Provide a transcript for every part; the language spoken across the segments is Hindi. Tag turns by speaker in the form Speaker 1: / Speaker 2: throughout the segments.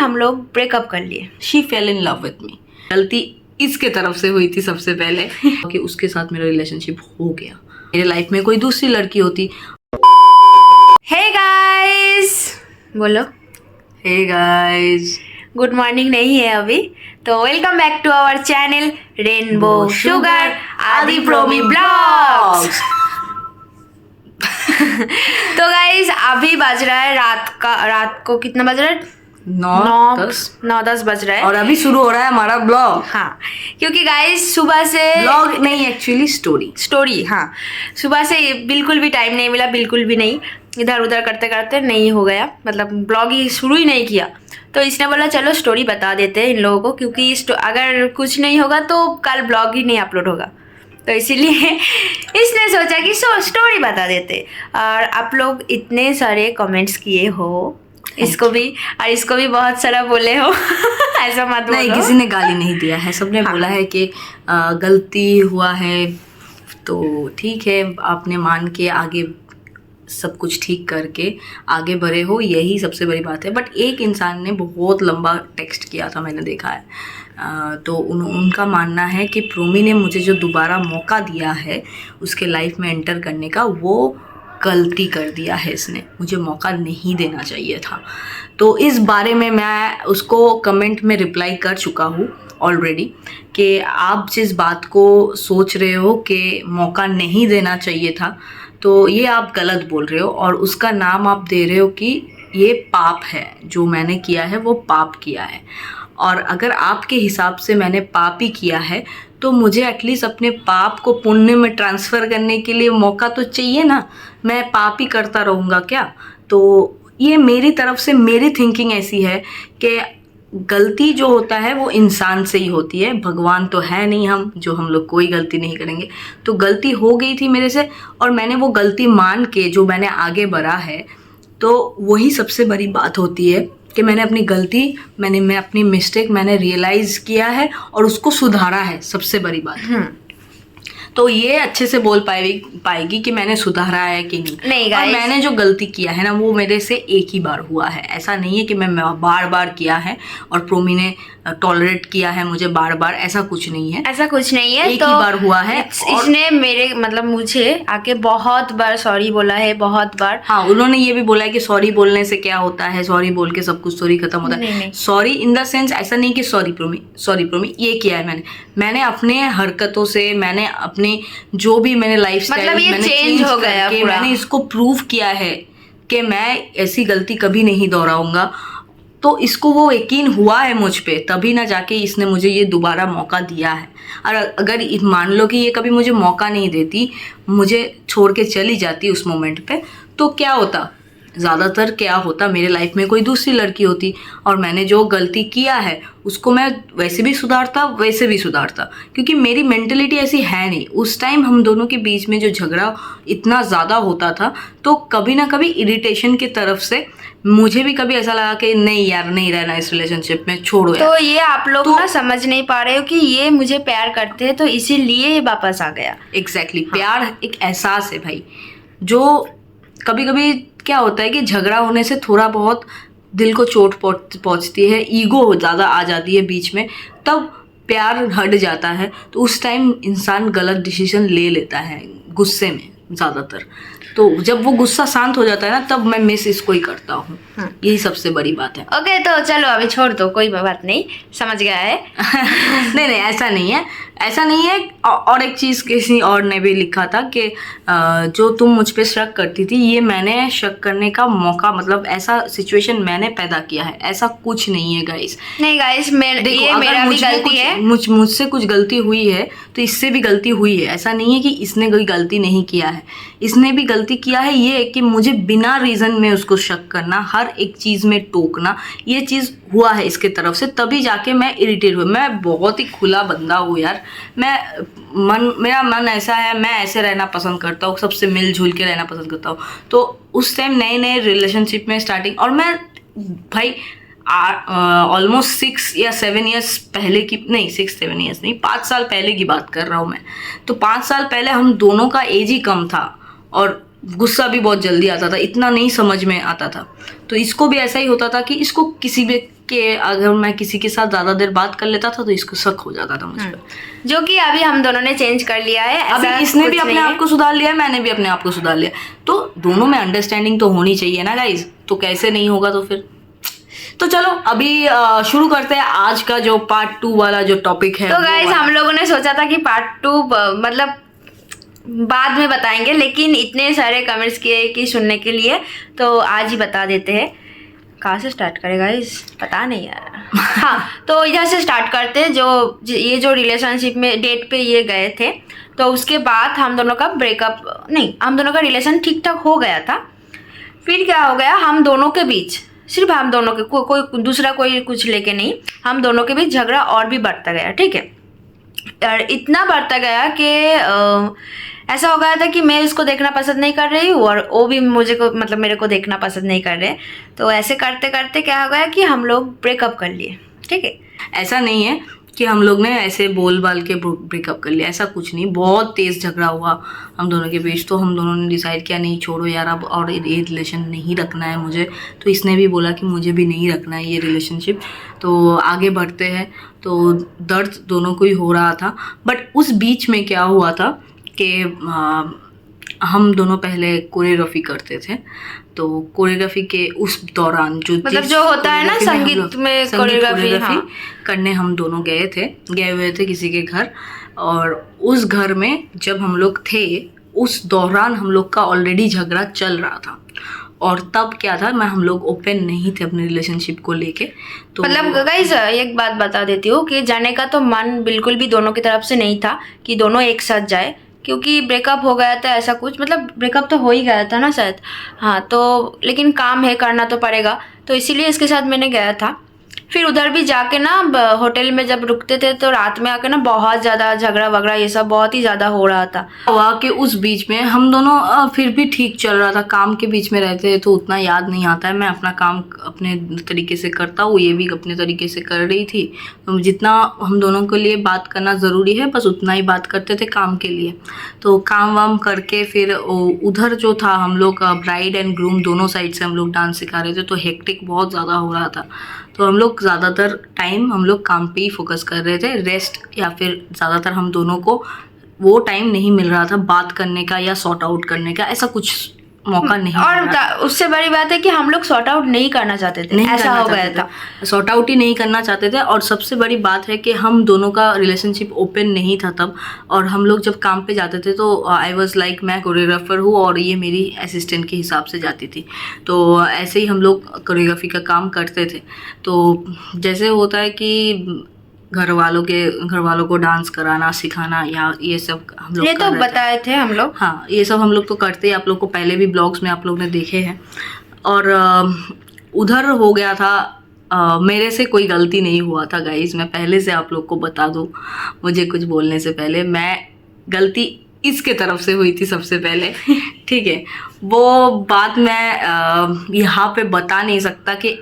Speaker 1: हम लोग ब्रेकअप कर लिए।
Speaker 2: She fail in love with me. गलती इसके तरफ से हुई थी सबसे पहले कि उसके साथ मेरा रिलेशनशिप हो गया। मेरे लाइफ में कोई दूसरी लड़की होती।
Speaker 1: हे गाइस बोलो।
Speaker 2: हे गाइस,
Speaker 1: गुड मॉर्निंग नहीं है अभी, तो welcome back to our channel rainbow sugar आदि प्रोमी ब्लॉग्स। तो गाइस अभी बज रहा है रात को कितना बज रहा है? 9-10 बज रहा है
Speaker 2: और अभी शुरू हो रहा है हमारा ब्लॉग।
Speaker 1: हाँ, क्योंकि गाइस सुबह से
Speaker 2: ब्लॉग नहीं, एक्चुअली स्टोरी।
Speaker 1: हाँ, सुबह से बिल्कुल भी टाइम नहीं मिला, बिल्कुल भी नहीं। इधर उधर करते करते नहीं हो गया, मतलब ब्लॉग ही शुरू ही नहीं किया। तो इसने बोला चलो स्टोरी बता देते हैं इन लोगों को, क्योंकि अगर कुछ नहीं होगा तो कल ब्लॉग ही नहीं अपलोड होगा। तो इसीलिए इसने सोचा कि स्टोरी बता देते। और आप लोग इतने सारे कमेंट्स किए हो, इसको भी बहुत सारा बोले हो ऐसा मत बोलो।
Speaker 2: नहीं, किसी ने गाली नहीं दिया है, सबने बोला है कि गलती हुआ है तो ठीक है, आपने मान के आगे सब कुछ ठीक करके आगे बढ़े हो, यही सबसे बड़ी बात है। बट एक इंसान ने बहुत लंबा टेक्स्ट किया था, मैंने देखा है। तो उनका मानना है कि प्रोमी ने मुझे जो दोबारा मौका दिया है उसके लाइफ में एंटर करने का, वो गलती कर दिया है। इसने मुझे मौका नहीं देना चाहिए था। तो इस बारे में मैं उसको कमेंट में रिप्लाई कर चुका हूँ ऑलरेडी कि आप जिस बात को सोच रहे हो कि मौका नहीं देना चाहिए था, तो ये आप गलत बोल रहे हो और उसका नाम आप दे रहे हो कि ये पाप है। जो मैंने किया है वो पाप किया है, और अगर आपके हिसाब से मैंने पाप ही किया है तो मुझे एटलीस्ट अपने पाप को पुण्य में ट्रांसफ़र करने के लिए मौका तो चाहिए ना। मैं पाप ही करता रहूँगा क्या? तो ये मेरी तरफ से मेरी थिंकिंग ऐसी है कि गलती जो होता है वो इंसान से ही होती है। भगवान तो है नहीं हम लोग कोई गलती नहीं करेंगे। तो गलती हो गई थी मेरे से और मैंने वो गलती मान के जो मैंने आगे बढ़ा है, तो वही सबसे बड़ी बात होती है कि मैंने अपनी गलती, मैं अपनी मिस्टेक मैंने रियलाइज़ किया है और उसको सुधारा है। सबसे बड़ी बात तो ये अच्छे से बोल पाएगी कि मैंने सुधारा है कि नहीं। और मैंने जो गलती किया है ना, वो मेरे से एक ही बार हुआ है। ऐसा नहीं है कि मैं बार बार किया है और प्रोमी ने टॉलरेट किया है मुझे बार बार, ऐसा कुछ नहीं है। एक ही बार हुआ है।
Speaker 1: इसने मुझे आके बहुत बार सॉरी बोला है, बहुत बार।
Speaker 2: हाँ, उन्होंने ये भी बोला है कि सॉरी बोलने से क्या होता है, सॉरी बोल के सब कुछ स्टोरी खत्म होता है। सॉरी इन द सेंस ऐसा नहीं कि सॉरी प्रोमी ये किया है मैंने अपने हरकतों से, मैंने अपने जो भी मैंने लाइफस्टाइल
Speaker 1: मैंने चेंज हो गया पूरा।
Speaker 2: मैंने इसको प्रूव किया है कि मैं ऐसी गलती कभी नहीं दोहराऊंगा। तो इसको वो यकीन हुआ है मुझ पे, तभी ना जाके इसने मुझे ये दोबारा मौका दिया है। और अगर मान लो कि ये कभी मुझे मौका नहीं देती, मुझे छोड़ के चली जाती उस मोमेंट पे, तो क्या होता? ज़्यादातर क्या होता, मेरे लाइफ में कोई दूसरी लड़की होती और मैंने जो गलती किया है उसको मैं वैसे भी सुधारता, क्योंकि मेरी मेंटलिटी ऐसी है नहीं। उस टाइम हम दोनों के बीच में जो झगड़ा इतना ज़्यादा होता था, तो कभी ना कभी इरिटेशन की तरफ से मुझे भी कभी ऐसा लगा कि नहीं यार, नहीं रहना इस रिलेशनशिप में, छोड़ो यार।
Speaker 1: तो ये आप लोग ना समझ नहीं पा रहे हो कि ये मुझे प्यार करते हैं, तो इसीलिए ये वापस आ गया।
Speaker 2: एग्जैक्टली। प्यार एक एहसास है भाई, जो कभी कभी क्या होता है कि झगड़ा होने से थोड़ा बहुत दिल को चोट पहुंचती है, ईगो ज़्यादा आ जाती है बीच में, तब प्यार हट जाता है। तो उस टाइम इंसान गलत डिसीजन ले लेता है गुस्से में ज़्यादातर। तो जब वो गुस्सा शांत हो जाता है ना, तब मैं मिस इसको ही करता हूँ। यही सबसे बड़ी बात है।
Speaker 1: ओके, तो चलो अभी छोड़ दो, कोई बात नहीं, समझ गया है।
Speaker 2: नहीं, ऐसा नहीं है। और एक चीज़ किसी और ने भी लिखा था कि जो तुम मुझ पे शक करती थी, ये मैंने शक करने का मौका, मतलब ऐसा सिचुएशन मैंने पैदा किया है, ऐसा कुछ नहीं है गाइस।
Speaker 1: नहीं गाइस, ये मेरा भी गलती है।
Speaker 2: मुझसे कुछ गलती हुई है तो इससे भी गलती हुई है। ऐसा नहीं है कि इसने कोई गलती नहीं किया है, इसने भी गलती किया है। ये कि मुझे बिना रीज़न में उसको शक करना, हर एक चीज़ में टोकना, ये चीज़ हुआ है इसके तरफ से, तभी जाके मैं इरिटेट हुई। मैं बहुत ही खुला बंदा हूँ यार। मेरा मन ऐसा है, मैं ऐसे रहना पसंद करता हूँ, सबसे मिलजुल के रहना पसंद करता हूँ। तो उस टाइम नए रिलेशनशिप में स्टार्टिंग, और मैं भाई ऑलमोस्ट 6 या 7 ईयर्स पहले की, नहीं 6-7 ईयर्स नहीं, 5 साल पहले की बात कर रहा हूँ मैं। तो 5 साल पहले हम दोनों का एज ही कम था और गुस्सा भी बहुत जल्दी आता था, इतना नहीं समझ में आता था। तो इसको भी ऐसा ही होता था कि इसको किसी भी के अगर मैं किसी के साथ ज़्यादा देर बात कर लेता था तो इसको शक हो जाता था मुझ पर।
Speaker 1: जो कि अभी हम दोनों ने चेंज कर लिया है।
Speaker 2: अभी
Speaker 1: ऐसा
Speaker 2: इसने
Speaker 1: कुछ
Speaker 2: भी अपने
Speaker 1: नहीं है।
Speaker 2: आप को सुधार लिया है, मैंने भी अपने आप को सुधार लिया। तो दोनों में अंडरस्टैंडिंग तो होनी चाहिए ना गाइज, तो कैसे नहीं होगा तो फिर। तो चलो अभी शुरू करते हैं आज का जो पार्ट 2 वाला जो टॉपिक है।
Speaker 1: तो गाइज हम लोगों ने सोचा था कि पार्ट 2 मतलब बाद में बताएंगे, लेकिन इतने सारे कमेंट्स किए कि सुनने के लिए, तो आज ही बता देते हैं। कहाँ से स्टार्ट करें गाइस, पता नहीं यार। हाँ, तो इधर से स्टार्ट करते हैं। ये जो रिलेशनशिप में डेट पे ये गए थे, तो उसके बाद हम दोनों का ब्रेकअप नहीं, हम दोनों का रिलेशन ठीक ठाक हो गया था। फिर क्या हो गया, हम दोनों के बीच, सिर्फ हम दोनों के, कोई दूसरा कोई कुछ लेके नहीं, हम दोनों के बीच झगड़ा और भी बढ़ता गया। ठीक है, और इतना बढ़ता गया कि ऐसा हो गया था कि मैं इसको देखना पसंद नहीं कर रही हूँ और वो भी मेरे को देखना पसंद नहीं कर रहे। तो ऐसे करते करते क्या हो गया कि हम लोग ब्रेकअप कर लिए। ठीक है,
Speaker 2: ऐसा नहीं है कि हम लोग ने ऐसे बोल बाल के ब्रेकअप कर लिया, ऐसा कुछ नहीं। बहुत तेज़ झगड़ा हुआ हम दोनों के बीच। तो हम दोनों ने डिसाइड किया नहीं छोड़ो यार, अब और ये रिलेशन नहीं रखना है मुझे। तो इसने भी बोला कि मुझे भी नहीं रखना है ये रिलेशनशिप, तो आगे बढ़ते हैं। तो दर्द दोनों को ही हो रहा था। बट उस बीच में क्या हुआ था कि हम दोनों पहले कोरियोग्राफी करते थे। तो कोरियोग्राफी के उस दौरान जो होता है ना
Speaker 1: संगीत में कोरियोग्राफी, हाँ।
Speaker 2: करने हम दोनों गए हुए थे किसी के घर। और उस घर में जब हम लोग थे उस दौरान हम लोग का ऑलरेडी झगड़ा चल रहा था। और तब क्या था, हम लोग ओपन नहीं थे अपने रिलेशनशिप को लेके। तो
Speaker 1: मतलब गाइस एक बात बता देती हूँ कि जाने का तो मन बिल्कुल भी दोनों की तरफ से नहीं था कि दोनों एक साथ जाए, क्योंकि ब्रेकअप हो गया था। ऐसा कुछ मतलब ब्रेकअप तो हो ही गया था ना शायद, हाँ। तो लेकिन काम है, करना तो पड़ेगा, तो इसीलिए इसके साथ मैंने गया था। फिर उधर भी जाके ना होटल में जब रुकते थे तो रात में आके ना बहुत ज़्यादा झगड़ा वगड़ा ये सब बहुत ही ज़्यादा हो रहा था।
Speaker 2: हुआ कि उस बीच में हम दोनों फिर भी ठीक चल रहा था। काम के बीच में रहते हैं तो उतना याद नहीं आता है। मैं अपना काम अपने तरीके से करता हूँ, ये भी अपने तरीके से कर रही थी। तो जितना हम दोनों के लिए बात करना ज़रूरी है बस उतना ही बात करते थे काम के लिए। तो काम वाम करके फिर उधर जो था, हम लोग ब्राइड एंड ग्रूम दोनों साइड से हम लोग डांस सिखा रहे थे। तो हेक्टिक बहुत ज़्यादा हो रहा था। तो हम लोग ज़्यादातर टाइम हम लोग काम पे ही फोकस कर रहे थे। रेस्ट या फिर ज़्यादातर हम दोनों को वो टाइम नहीं मिल रहा था बात करने का या सॉर्ट आउट करने का, ऐसा कुछ मौका नहीं।
Speaker 1: और उससे बड़ी बात है कि हम लोग सॉर्ट आउट नहीं करना चाहते थे, ऐसा हो गया था।
Speaker 2: सॉर्ट आउट ही नहीं करना चाहते थे। और सबसे बड़ी बात है कि हम दोनों का रिलेशनशिप ओपन नहीं था तब। और हम लोग जब काम पे जाते थे तो आई वॉज लाइक मैं कोरियोग्राफर हूँ और ये मेरी असिस्टेंट के हिसाब से जाती थी। तो ऐसे ही हम लोग कोरियोग्राफी का काम करते थे। तो जैसे होता है कि घर वालों को डांस कराना सिखाना या ये सब हम लोग
Speaker 1: ये तो बताए थे हम लोग,
Speaker 2: हाँ ये सब हम लोग तो करते हैं। आप लोग को पहले भी ब्लॉग्स में आप लोग ने देखे हैं। और उधर हो गया था, मेरे से कोई गलती नहीं हुआ था गाइज, मैं पहले से आप लोग को बता दूं। मुझे कुछ बोलने से पहले मैं गलती इसके तरफ से हुई थी सबसे पहले। ठीक है, वो बात मैं यहाँ पे बता नहीं सकता कि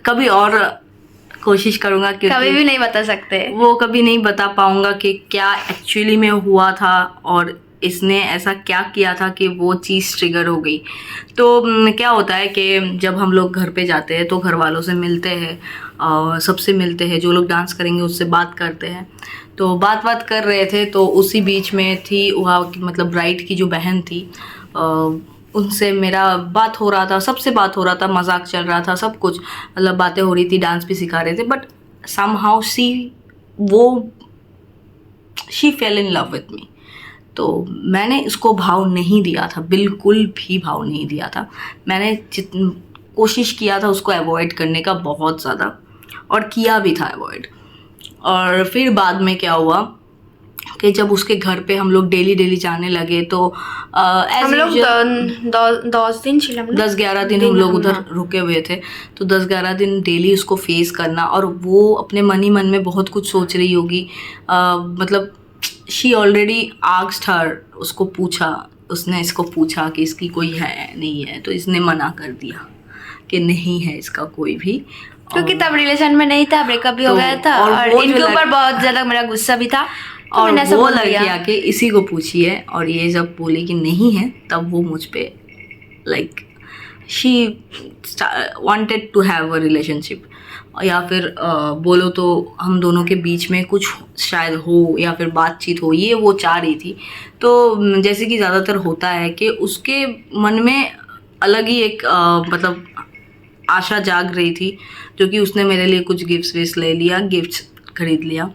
Speaker 2: कभी और कोशिश करूँगा, क्योंकि
Speaker 1: कभी भी नहीं बता सकते,
Speaker 2: वो कभी नहीं बता पाऊँगा कि क्या एक्चुअली में हुआ था और इसने ऐसा क्या किया था कि वो चीज़ ट्रिगर हो गई। तो क्या होता है कि जब हम लोग घर पे जाते हैं तो घर वालों से मिलते हैं और सबसे मिलते हैं, जो लोग डांस करेंगे उससे बात करते हैं। तो बात कर रहे थे तो उसी बीच में थी वहाँ मतलब ब्राइड की जो बहन थी, उनसे मेरा बात हो रहा था, सबसे बात हो रहा था, मजाक चल रहा था, सब कुछ मतलब बातें हो रही थी, डांस भी सिखा रहे थे। But somehow she fail in love with me. तो मैंने इसको भाव नहीं दिया था, बिल्कुल भी भाव नहीं दिया था। मैंने कोशिश किया था उसको अवॉइड करने का बहुत ज़्यादा, और किया भी था अवॉइड। और फिर बाद में क्या हुआ कि जब उसके घर पे हम लोग डेली जाने लगे तो
Speaker 1: हम लोग
Speaker 2: 10-11 दिन हम लोग उधर रुके हुए थे। तो 10-11 दिन डेली उसको फेस करना, और वो अपने मन ही मन में बहुत कुछ सोच रही होगी। मतलब शी ऑलरेडी आस्क्ड हर, उसने इसको पूछा कि इसकी कोई है नहीं है, तो इसने मना कर दिया कि नहीं है इसका कोई भी,
Speaker 1: क्योंकि तब रिलेशन में नहीं था, ब्रेकअप भी हो गया था और इनके ऊपर बहुत ज़्यादा मेरा गुस्सा भी था।
Speaker 2: और
Speaker 1: मैंने ऐसा
Speaker 2: वो
Speaker 1: बोल
Speaker 2: लड़की
Speaker 1: दिया।
Speaker 2: आके इसी को पूछी है और ये जब बोली कि नहीं है, तब वो मुझ पे like she wanted to have a relationship, या फिर बोलो तो हम दोनों के बीच में कुछ शायद हो या फिर बातचीत हो, ये वो चाह रही थी। तो जैसे कि ज़्यादातर होता है कि उसके मन में अलग ही एक मतलब आशा जाग रही थी, जो कि उसने मेरे लिए कुछ गिफ्ट्स विफ्ट्स ले लिया, गिफ्ट्स खरीद लिया।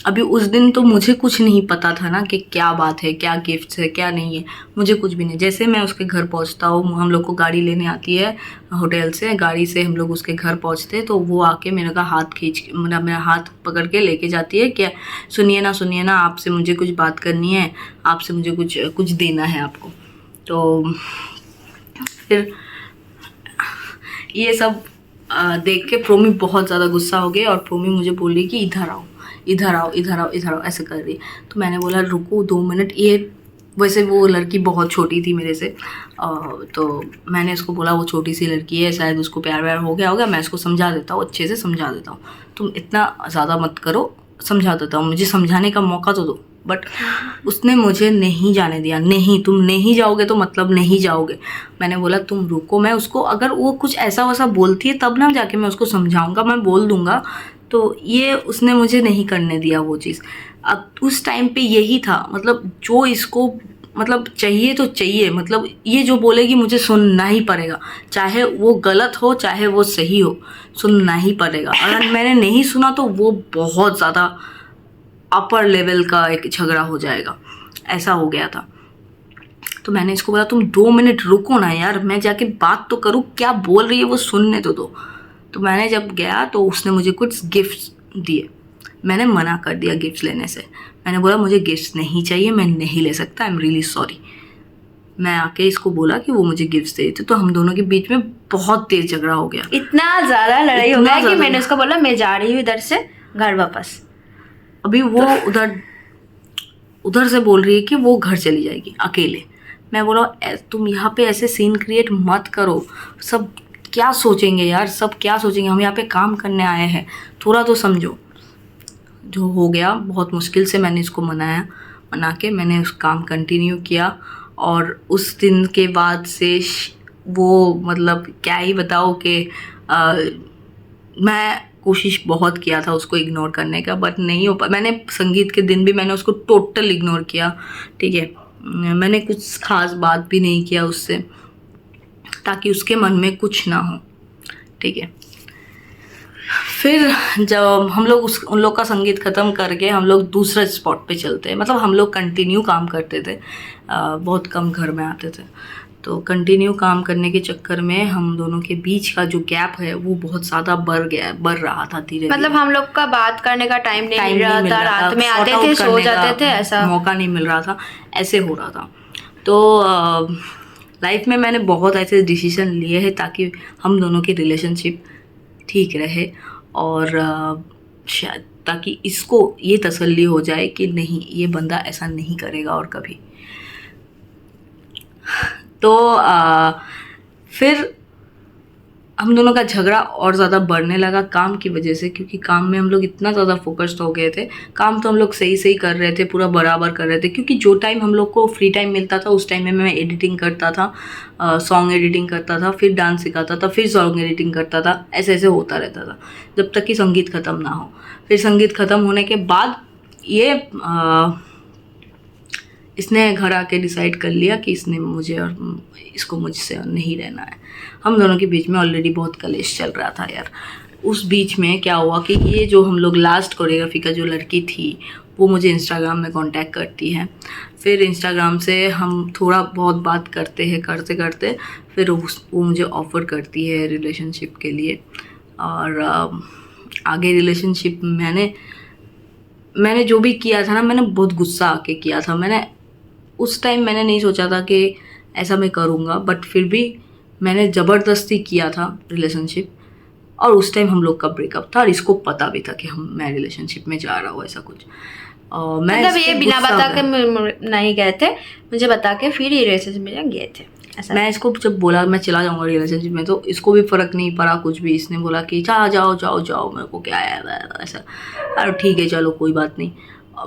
Speaker 2: अभी उस दिन तो मुझे कुछ नहीं पता था ना कि क्या बात है, क्या गिफ्ट्स है, क्या नहीं है, मुझे कुछ भी नहीं। जैसे मैं उसके घर पहुंचता हूँ, हम लोग को गाड़ी लेने आती है होटल से, गाड़ी से हम लोग उसके घर पहुंचते हैं, तो वो आके मेरे का हाथ खींच के मेरा हाथ पकड़ के लेके जाती है। क्या सुनिए ना, आपसे मुझे कुछ बात करनी है, आपसे मुझे कुछ देना है आपको। तो फिर ये सब देख के प्रोमी बहुत ज़्यादा गुस्सा हो गई और प्रोमी मुझे बोल रही कि इधर आओ, इधर आओ, इधर आओ, इधर आओ, ऐसे कर रही। तो मैंने बोला रुको 2 मिनट। ये वैसे वो लड़की बहुत छोटी थी मेरे से, तो मैंने इसको बोला वो छोटी सी लड़की है, शायद उसको प्यार व्यार हो गया होगा, मैं इसको समझा देता हूँ, अच्छे से समझा देता हूँ, तुम इतना ज़्यादा मत करो, समझा देता हूँ, मुझे समझाने का मौका तो दो। बट उसने मुझे नहीं जाने दिया। नहीं, तुम नहीं जाओगे तो मतलब नहीं जाओगे। मैंने बोला तुम रुको, मैं उसको अगर वो कुछ ऐसा वैसा बोलती है तब ना जाके मैं उसको समझाऊंगा, मैं बोल दूंगा। तो ये उसने मुझे नहीं करने दिया वो चीज़। अब उस टाइम पे यही था, मतलब जो इसको मतलब चाहिए तो चाहिए, मतलब ये जो बोलेगी मुझे सुनना ही पड़ेगा, चाहे वो गलत हो चाहे वो सही हो, सुनना ही पड़ेगा। अगर मैंने नहीं सुना तो वो बहुत ज़्यादा अपर लेवल का एक झगड़ा हो जाएगा, ऐसा हो गया था। तो मैंने इसको बोला तुम 2 मिनट रुको ना यार, मैं जाके बात तो करूँ, क्या बोल रही है वो सुनने तो दो। तो मैंने जब गया तो उसने मुझे कुछ गिफ्ट्स दिए, मैंने मना कर दिया गिफ्ट्स लेने से। मैंने बोला मुझे गिफ्ट्स नहीं चाहिए, मैं नहीं ले सकता, आई एम रियली सॉरी। मैं आके इसको बोला कि वो मुझे गिफ्ट्स दे देते, तो हम दोनों के बीच में बहुत तेज झगड़ा हो गया।
Speaker 1: इतना ज़्यादा लड़ाई हो
Speaker 2: इतना
Speaker 1: गया कि
Speaker 2: ज़्यादा।
Speaker 1: मैंने उसको बोला मैं जा रही हूँ इधर से घर वापस।
Speaker 2: अभी वो उधर से बोल रही है कि वो घर चली जाएगी अकेले। मैं बोला तुम यहाँ पे ऐसे सीन क्रिएट मत करो, सब क्या सोचेंगे यार, सब क्या सोचेंगे, हम यहाँ पे काम करने आए हैं, थोड़ा तो समझो। जो हो गया, बहुत मुश्किल से मैंने इसको मना के मैंने उस काम कंटिन्यू किया। और उस दिन के बाद से वो मतलब क्या ही बताओ कि मैं कोशिश बहुत किया था उसको इग्नोर करने का, बट नहीं हो पाया। मैंने संगीत के दिन भी मैंने उसको टोटल इग्नोर किया, ठीक है। मैंने कुछ खास बात भी नहीं किया उससे, ताकि उसके मन में कुछ ना हो, ठीक है। फिर जब हम लोग उन लोग का संगीत ख़त्म करके हम लोग दूसरे स्पॉट पे चलते हैं, मतलब हम लोग कंटिन्यू काम करते थे, बहुत कम घर में आते थे। तो कंटिन्यू काम करने के चक्कर में हम दोनों के बीच का जो गैप है वो बहुत ज़्यादा बढ़ रहा था धीरे धीरे।
Speaker 1: मतलब हम लोग का बात करने का टाइम नहीं मिल रहा था, रात में आते थे सो जाते थे, ऐसा
Speaker 2: मौका नहीं मिल रहा था, ऐसे हो रहा था। तो लाइफ में मैंने बहुत ऐसे डिसीजन लिए हैं ताकि हम दोनों की रिलेशनशिप ठीक रहे, और शायद ताकि इसको ये तसल्ली हो जाए कि नहीं, ये बंदा ऐसा नहीं करेगा और कभी। तो फिर हम दोनों का झगड़ा और ज़्यादा बढ़ने लगा काम की वजह से, क्योंकि काम में हम लोग इतना ज़्यादा फोकस्ड हो गए थे। काम तो हम लोग सही कर रहे थे, पूरा बराबर कर रहे थे, क्योंकि जो टाइम हम लोग को फ्री टाइम मिलता था उस टाइम में मैं एडिटिंग करता था, सॉन्ग एडिटिंग करता था, फिर डांस सिखाता था, फिर सॉन्ग एडिटिंग करता था, ऐसे ऐसे होता रहता था जब तक कि संगीत ख़त्म ना हो। फिर संगीत ख़त्म होने के बाद ये इसने घर आके डिसाइड कर लिया कि इसने मुझे और इसको मुझसे नहीं रहना है। हम दोनों के बीच में ऑलरेडी बहुत कलेश चल रहा था यार। उस बीच में क्या हुआ कि ये जो हम लोग लास्ट कोरियोग्राफी का जो लड़की थी वो मुझे इंस्टाग्राम में कांटेक्ट करती है। फिर इंस्टाग्राम से हम थोड़ा बहुत बात करते हैं, करते करते फिर वो मुझे ऑफ़र करती है रिलेशनशिप के लिए। और आगे रिलेशनशिप मैंने जो भी किया था ना, मैंने बहुत गुस्सा आके किया था। मैंने उस टाइम मैंने नहीं सोचा था कि ऐसा मैं करूँगा, बट फिर भी मैंने ज़बरदस्ती किया था रिलेशनशिप। और उस टाइम हम लोग का ब्रेकअप था और इसको पता भी था कि मैं रिलेशनशिप में जा रहा हूँ, ऐसा कुछ। मैं
Speaker 1: मतलब ये बिना बता के नहीं गए थे, मुझे बता के फिर ही रिलेशनशिप में गए थे, ऐसा।
Speaker 2: मैं इसको जब बोला मैं चला जाऊँगा रिलेशनशिप में, तो इसको भी फ़र्क नहीं पड़ा कुछ भी। इसने बोला कि जाओ, मेरे को क्या है ऐसा। अरे ठीक है चलो कोई बात नहीं।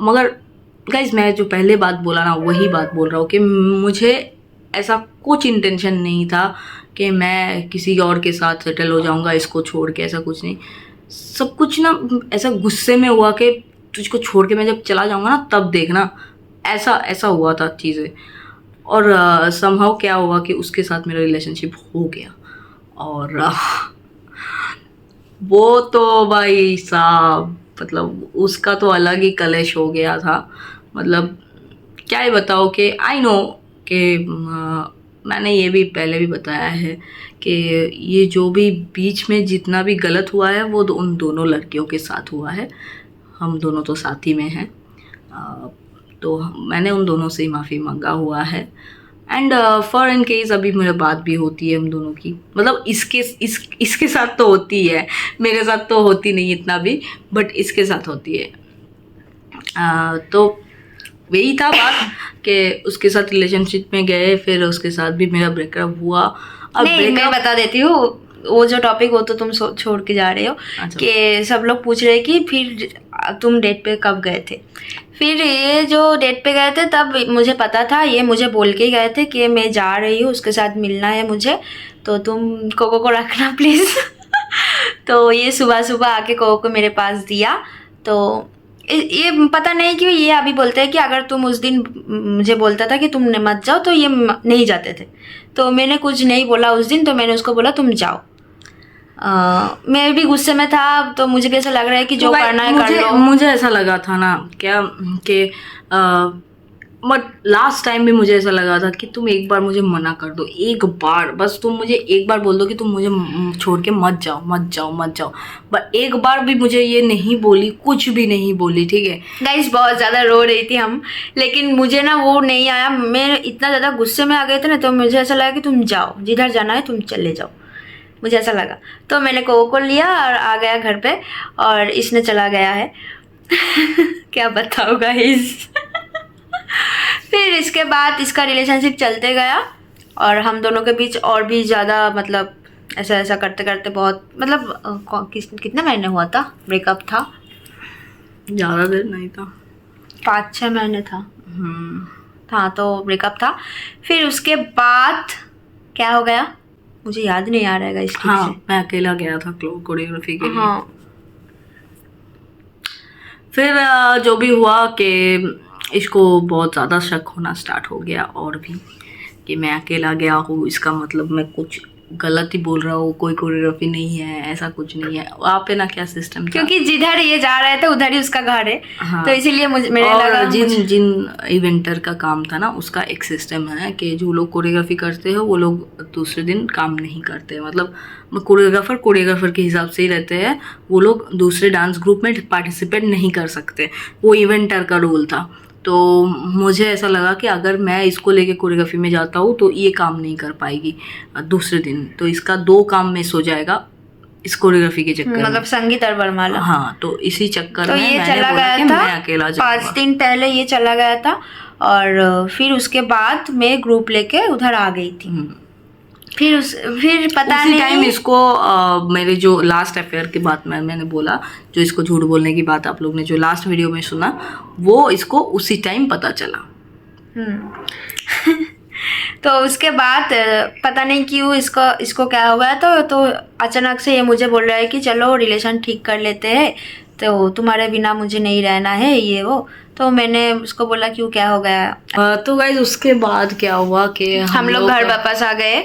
Speaker 2: मगर गाइज मैं जो पहले बात बोला ना वही बात बोल रहा हूँ कि मुझे ऐसा कुछ इंटेंशन नहीं था कि मैं किसी और के साथ सेटल हो जाऊँगा इसको छोड़ के, ऐसा कुछ नहीं। सब कुछ ना ऐसा गुस्से में हुआ कि तुझको छोड़ के मैं जब चला जाऊँगा ना तब देखना, ऐसा ऐसा हुआ था चीज़ें। और समहाउ क्या हुआ कि उसके साथ मेरा रिलेशनशिप हो गया और वो तो भाई साहब मतलब उसका तो अलग ही कलेश हो गया था। मतलब क्या ही बताओ कि आई नो कि मैंने ये भी पहले भी बताया है कि ये जो भी बीच में जितना भी गलत हुआ है वो उन दोनों लड़कियों के साथ हुआ है। हम दोनों तो साथ ही में हैं, तो मैंने उन दोनों से ही माफ़ी मांगा हुआ है। एंड फॉर इन केस अभी मेरे बात भी होती है हम दोनों की, मतलब इसके साथ तो होती है, मेरे साथ तो होती नहीं इतना भी, बट इसके साथ होती है। तो वही था बात कि उसके साथ रिलेशनशिप में गए, फिर उसके साथ भी मेरा ब्रेकअप हुआ। अब
Speaker 1: नहीं मैं बता देती हूँ, वो जो टॉपिक हो तो तुम छोड़ के जा रहे हो।
Speaker 2: अच्छा।
Speaker 1: कि सब लोग पूछ रहे कि फिर तुम डेट पे कब गए थे। फिर ये जो डेट पे गए थे तब मुझे पता था, ये मुझे बोल के गए थे कि मैं जा रही हूँ, उसके साथ मिलना है मुझे, तो तुम कोको को रखना प्लीज़। तो ये सुबह सुबह आके कोको को मेरे पास दिया। तो ये पता नहीं क्यों ये अभी बोलते हैं कि अगर तुम उस दिन मुझे बोलता था कि तुम मत जाओ तो ये नहीं जाते थे। तो मैंने कुछ नहीं बोला उस दिन, तो मैंने उसको बोला तुम जाओ। मैं भी गुस्से में था, तो मुझे भी ऐसा लग रहा है कि जो करना है कर लो।
Speaker 2: मुझे ऐसा लगा था ना क्या कि बट लास्ट टाइम भी मुझे ऐसा लगा था कि तुम एक बार मुझे मना कर दो, एक बार बस तुम मुझे एक बार बोल दो कि तुम मुझे छोड़ के मत जाओ मत जाओ मत जाओ। बट एक बार भी मुझे ये नहीं बोली, कुछ भी नहीं बोली, ठीक है।
Speaker 1: गाइस बहुत ज़्यादा रो रही थी हम, लेकिन मुझे ना वो नहीं आया। मैं इतना ज़्यादा गुस्से में आ गए थे ना, तो मुझे ऐसा लगा कि तुम जाओ, जिधर जाना है तुम चले जाओ, मुझे ऐसा लगा। तो मैंने कोको को लिया और आ गया घर पे, और इसने चला गया है। क्या बताओ गाइस। फिर इसके बाद इसका रिलेशनशिप चलते गया और हम दोनों के बीच और भी ज़्यादा मतलब ऐसा ऐसा करते करते बहुत मतलब कितने महीने हुआ था ब्रेकअप था?
Speaker 2: ज़्यादा देर नहीं था,
Speaker 1: 5-6 महीने था। हाँ तो ब्रेकअप था। फिर उसके बाद क्या हो गया मुझे याद नहीं आ रहा है इसके।
Speaker 2: हाँ मैं अकेला गया था कोरियोग्राफी के लिए।
Speaker 1: हाँ
Speaker 2: फिर जो भी हुआ कि इसको बहुत ज़्यादा शक होना स्टार्ट हो गया, और भी कि मैं अकेला गया हूँ, इसका मतलब मैं कुछ गलत ही बोल रहा हूँ, कोई कोरियोग्राफी नहीं है, ऐसा कुछ नहीं है। वहाँ पे ना क्या सिस्टम था,
Speaker 1: क्योंकि जिधर ये जा रहे थे उधर ही उसका घर है।
Speaker 2: हाँ।
Speaker 1: तो इसीलिए मेरे लगा
Speaker 2: जिन इवेंटर का काम था ना उसका एक सिस्टम है कि जो लोग कोरियोग्राफी करते हो वो लोग दूसरे दिन काम नहीं करते। मतलब कोरियोग्राफर के हिसाब से ही रहते हैं, वो लोग दूसरे डांस ग्रुप में पार्टिसिपेट नहीं कर सकते, वो इवेंटर का रूल था। तो मुझे ऐसा लगा कि अगर मैं इसको लेके कोरियोग्राफी में जाता हूँ तो ये काम नहीं कर पाएगी दूसरे दिन, तो इसका 2 काम मिस हो जाएगा इस कोरियोग्राफी के चक्कर में।
Speaker 1: मतलब संगीत और वरमाला।
Speaker 2: हाँ तो इसी चक्कर
Speaker 1: तो
Speaker 2: में
Speaker 1: ये
Speaker 2: मैंने
Speaker 1: चला
Speaker 2: बोला
Speaker 1: गया
Speaker 2: कि
Speaker 1: था,
Speaker 2: मैं अकेला जाऊंगा।
Speaker 1: 5 दिन पहले ये चला गया था और फिर उसके बाद मैं ग्रुप लेके उधर आ गई थी। फिर पता
Speaker 2: उसी
Speaker 1: नहीं
Speaker 2: टाइम इसको मेरे जो लास्ट अफेयर की बात मैंने बोला, जो इसको झूठ बोलने की बात आप लोग ने जो लास्ट वीडियो में सुना, वो इसको उसी टाइम पता चला।
Speaker 1: तो उसके बाद पता नहीं क्यों इसको क्या हो गया, तो अचानक से ये मुझे बोल रहा है कि चलो रिलेशन ठीक कर लेते हैं, तो तुम्हारे बिना मुझे नहीं रहना है ये वो। तो मैंने उसको बोला क्यों क्या हो गया।
Speaker 2: तो गाइज उसके बाद क्या हुआ कि
Speaker 1: हम लोग घर वापस आ गए।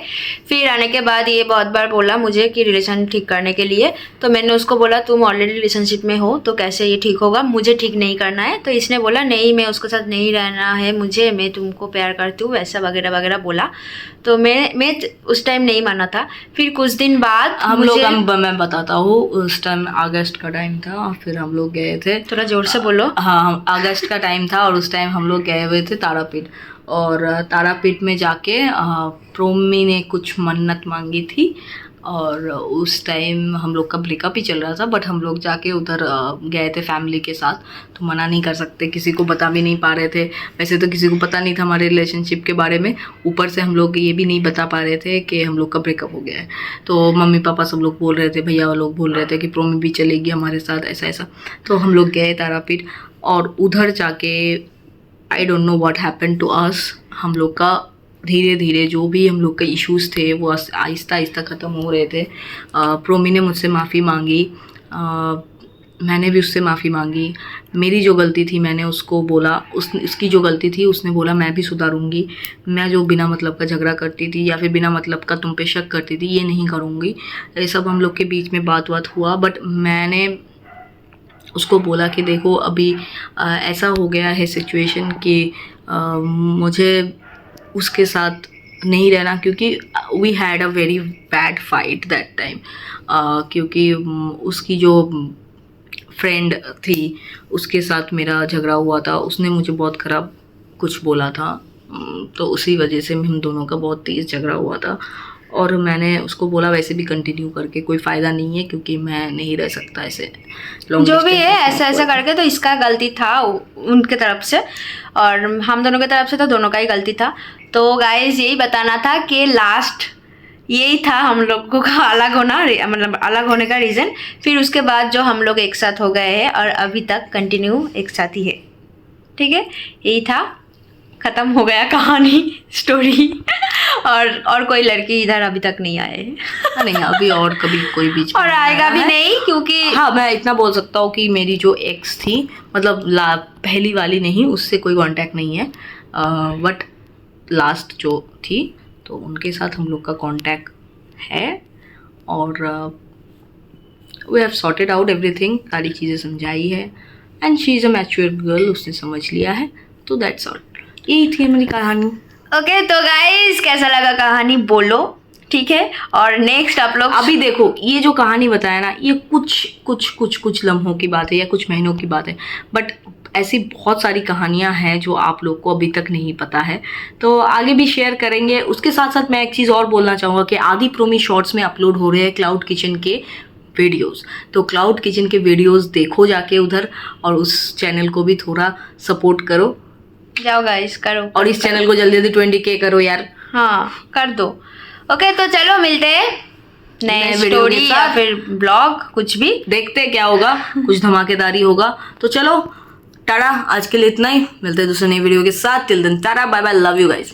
Speaker 1: फिर आने के बाद ये बहुत बार बोला मुझे कि रिलेशन ठीक करने के लिए। तो मैंने उसको बोला तुम ऑलरेडी रिलेशनशिप में हो तो कैसे ये ठीक होगा, मुझे ठीक नहीं करना है। तो इसने बोला नहीं मैं उसके साथ नहीं रहना है मुझे, मैं तुमको प्यार करती हूँ, ऐसा वगैरह वगैरह बोला। तो मैं उस टाइम नहीं माना था। फिर कुछ दिन बाद
Speaker 2: हम लोग मैं बताता हूँ, उस टाइम अगस्त का टाइम था, फिर हम लोग गए थे।
Speaker 1: थोड़ा जोर से बोलो।
Speaker 2: हाँ अगस्त का टाइम था और उस टाइम हम लोग गए हुए थे तारापीठ। और तारापीठ में जाके प्रोमी ने कुछ मन्नत मांगी थी और उस टाइम हम लोग का ब्रेकअप ही चल रहा था। बट हम लोग जाके उधर गए थे फैमिली के साथ, तो मना नहीं कर सकते, किसी को बता भी नहीं पा रहे थे। वैसे तो किसी को पता नहीं था हमारे रिलेशनशिप के बारे में, ऊपर से हम लोग ये भी नहीं बता पा रहे थे कि हम लोग का ब्रेकअप हो गया है। तो मम्मी पापा सब लोग बोल रहे थे, भैया लोग बोल रहे थे कि प्रोमी भी चलेगी हमारे साथ, ऐसा ऐसा। तो हम लोग गए तारापीठ और उधर जाके I don't know what happen to us. हम लोग का धीरे धीरे जो भी हम लोग के इश्यूज थे वो आहिस्ता आहिस्ता ख़त्म हो रहे थे। प्रोमी ने मुझसे माफ़ी मांगी, मैंने भी उससे माफ़ी मांगी। मेरी जो गलती थी मैंने उसको बोला, उसकी जो गलती थी उसने बोला मैं भी सुधारूंगी। मैं जो बिना मतलब का झगड़ा करती थी या फिर बिना मतलब का तुम पे शक करती थी ये नहीं करूँगी। ये सब हम लोग के बीच में बात हुआ, बट मैंने उसको बोला कि देखो अभी ऐसा हो गया है सिचुएशन कि मुझे उसके साथ नहीं रहना, क्योंकि we had a very bad fight that time. क्योंकि उसकी जो फ्रेंड थी उसके साथ मेरा झगड़ा हुआ था, उसने मुझे बहुत ख़राब कुछ बोला था, तो उसी वजह से हम दोनों का बहुत तेज़ झगड़ा हुआ था। और मैंने उसको बोला वैसे भी कंटिन्यू करके कोई फ़ायदा नहीं है, क्योंकि मैं नहीं रह सकता ऐसे
Speaker 1: जो भी है ऐसा ऐसा करके। तो इसका गलती था उनके तरफ से और हम दोनों की तरफ से तो दोनों का ही गलती था। तो गाइस यही बताना था कि लास्ट यही था हम लोगों का अलग होना, मतलब अलग होने का रीज़न। फिर उसके बाद जो हम लोग एक साथ हो गए हैं और अभी तक कंटिन्यू एक साथ ही है। ठीक है, यही था, ख़त्म हो गया कहानी, स्टोरी। और कोई लड़की इधर अभी तक नहीं आए है।
Speaker 2: नहीं, अभी और कभी कोई बीच में
Speaker 1: और आएगा भी नहीं, क्योंकि
Speaker 2: हाँ मैं इतना बोल सकता हूँ कि मेरी जो एक्स थी, मतलब पहली वाली नहीं, उससे कोई कांटेक्ट नहीं है, बट लास्ट जो थी तो उनके साथ हम लोग का कांटेक्ट है। और we have sorted out everything, सारी चीज़ें समझाई है and she is a mature girl, उसने समझ लिया है। तो दैट्स ऑल, यही थी मेरी कहानी।
Speaker 1: ओके तो गाइस कैसा लगा कहानी बोलो, ठीक है। और नेक्स्ट आप लोग
Speaker 2: अभी देखो ये जो कहानी बताया ना, ये कुछ लम्हों की बात है या कुछ महीनों की बात है, बट ऐसी बहुत सारी कहानियां हैं जो आप लोग को अभी तक नहीं पता है, तो आगे भी शेयर करेंगे। उसके साथ साथ मैं एक चीज़ और बोलना चाहूँगा कि आदि प्रोमी शॉर्ट्स में अपलोड हो रहे हैं क्लाउड किचन के वीडियोस, तो क्लाउड किचन के वीडियोस देखो जाके उधर, और उस चैनल को भी थोड़ा सपोर्ट करो।
Speaker 1: जाओ गाइस करो,
Speaker 2: और इस चैनल को जल्दी जल्दी 20K करो यार।
Speaker 1: हाँ कर दो। ओके तो चलो मिलते हैं नए स्टोरी या फिर ब्लॉग, कुछ भी
Speaker 2: देखते हैं क्या होगा, कुछ धमाकेदारी होगा। तो चलो टाटा, आज के लिए इतना ही, मिलते हैं दूसरे नई वीडियो के साथ। Till then tata, bye bye, love you guys.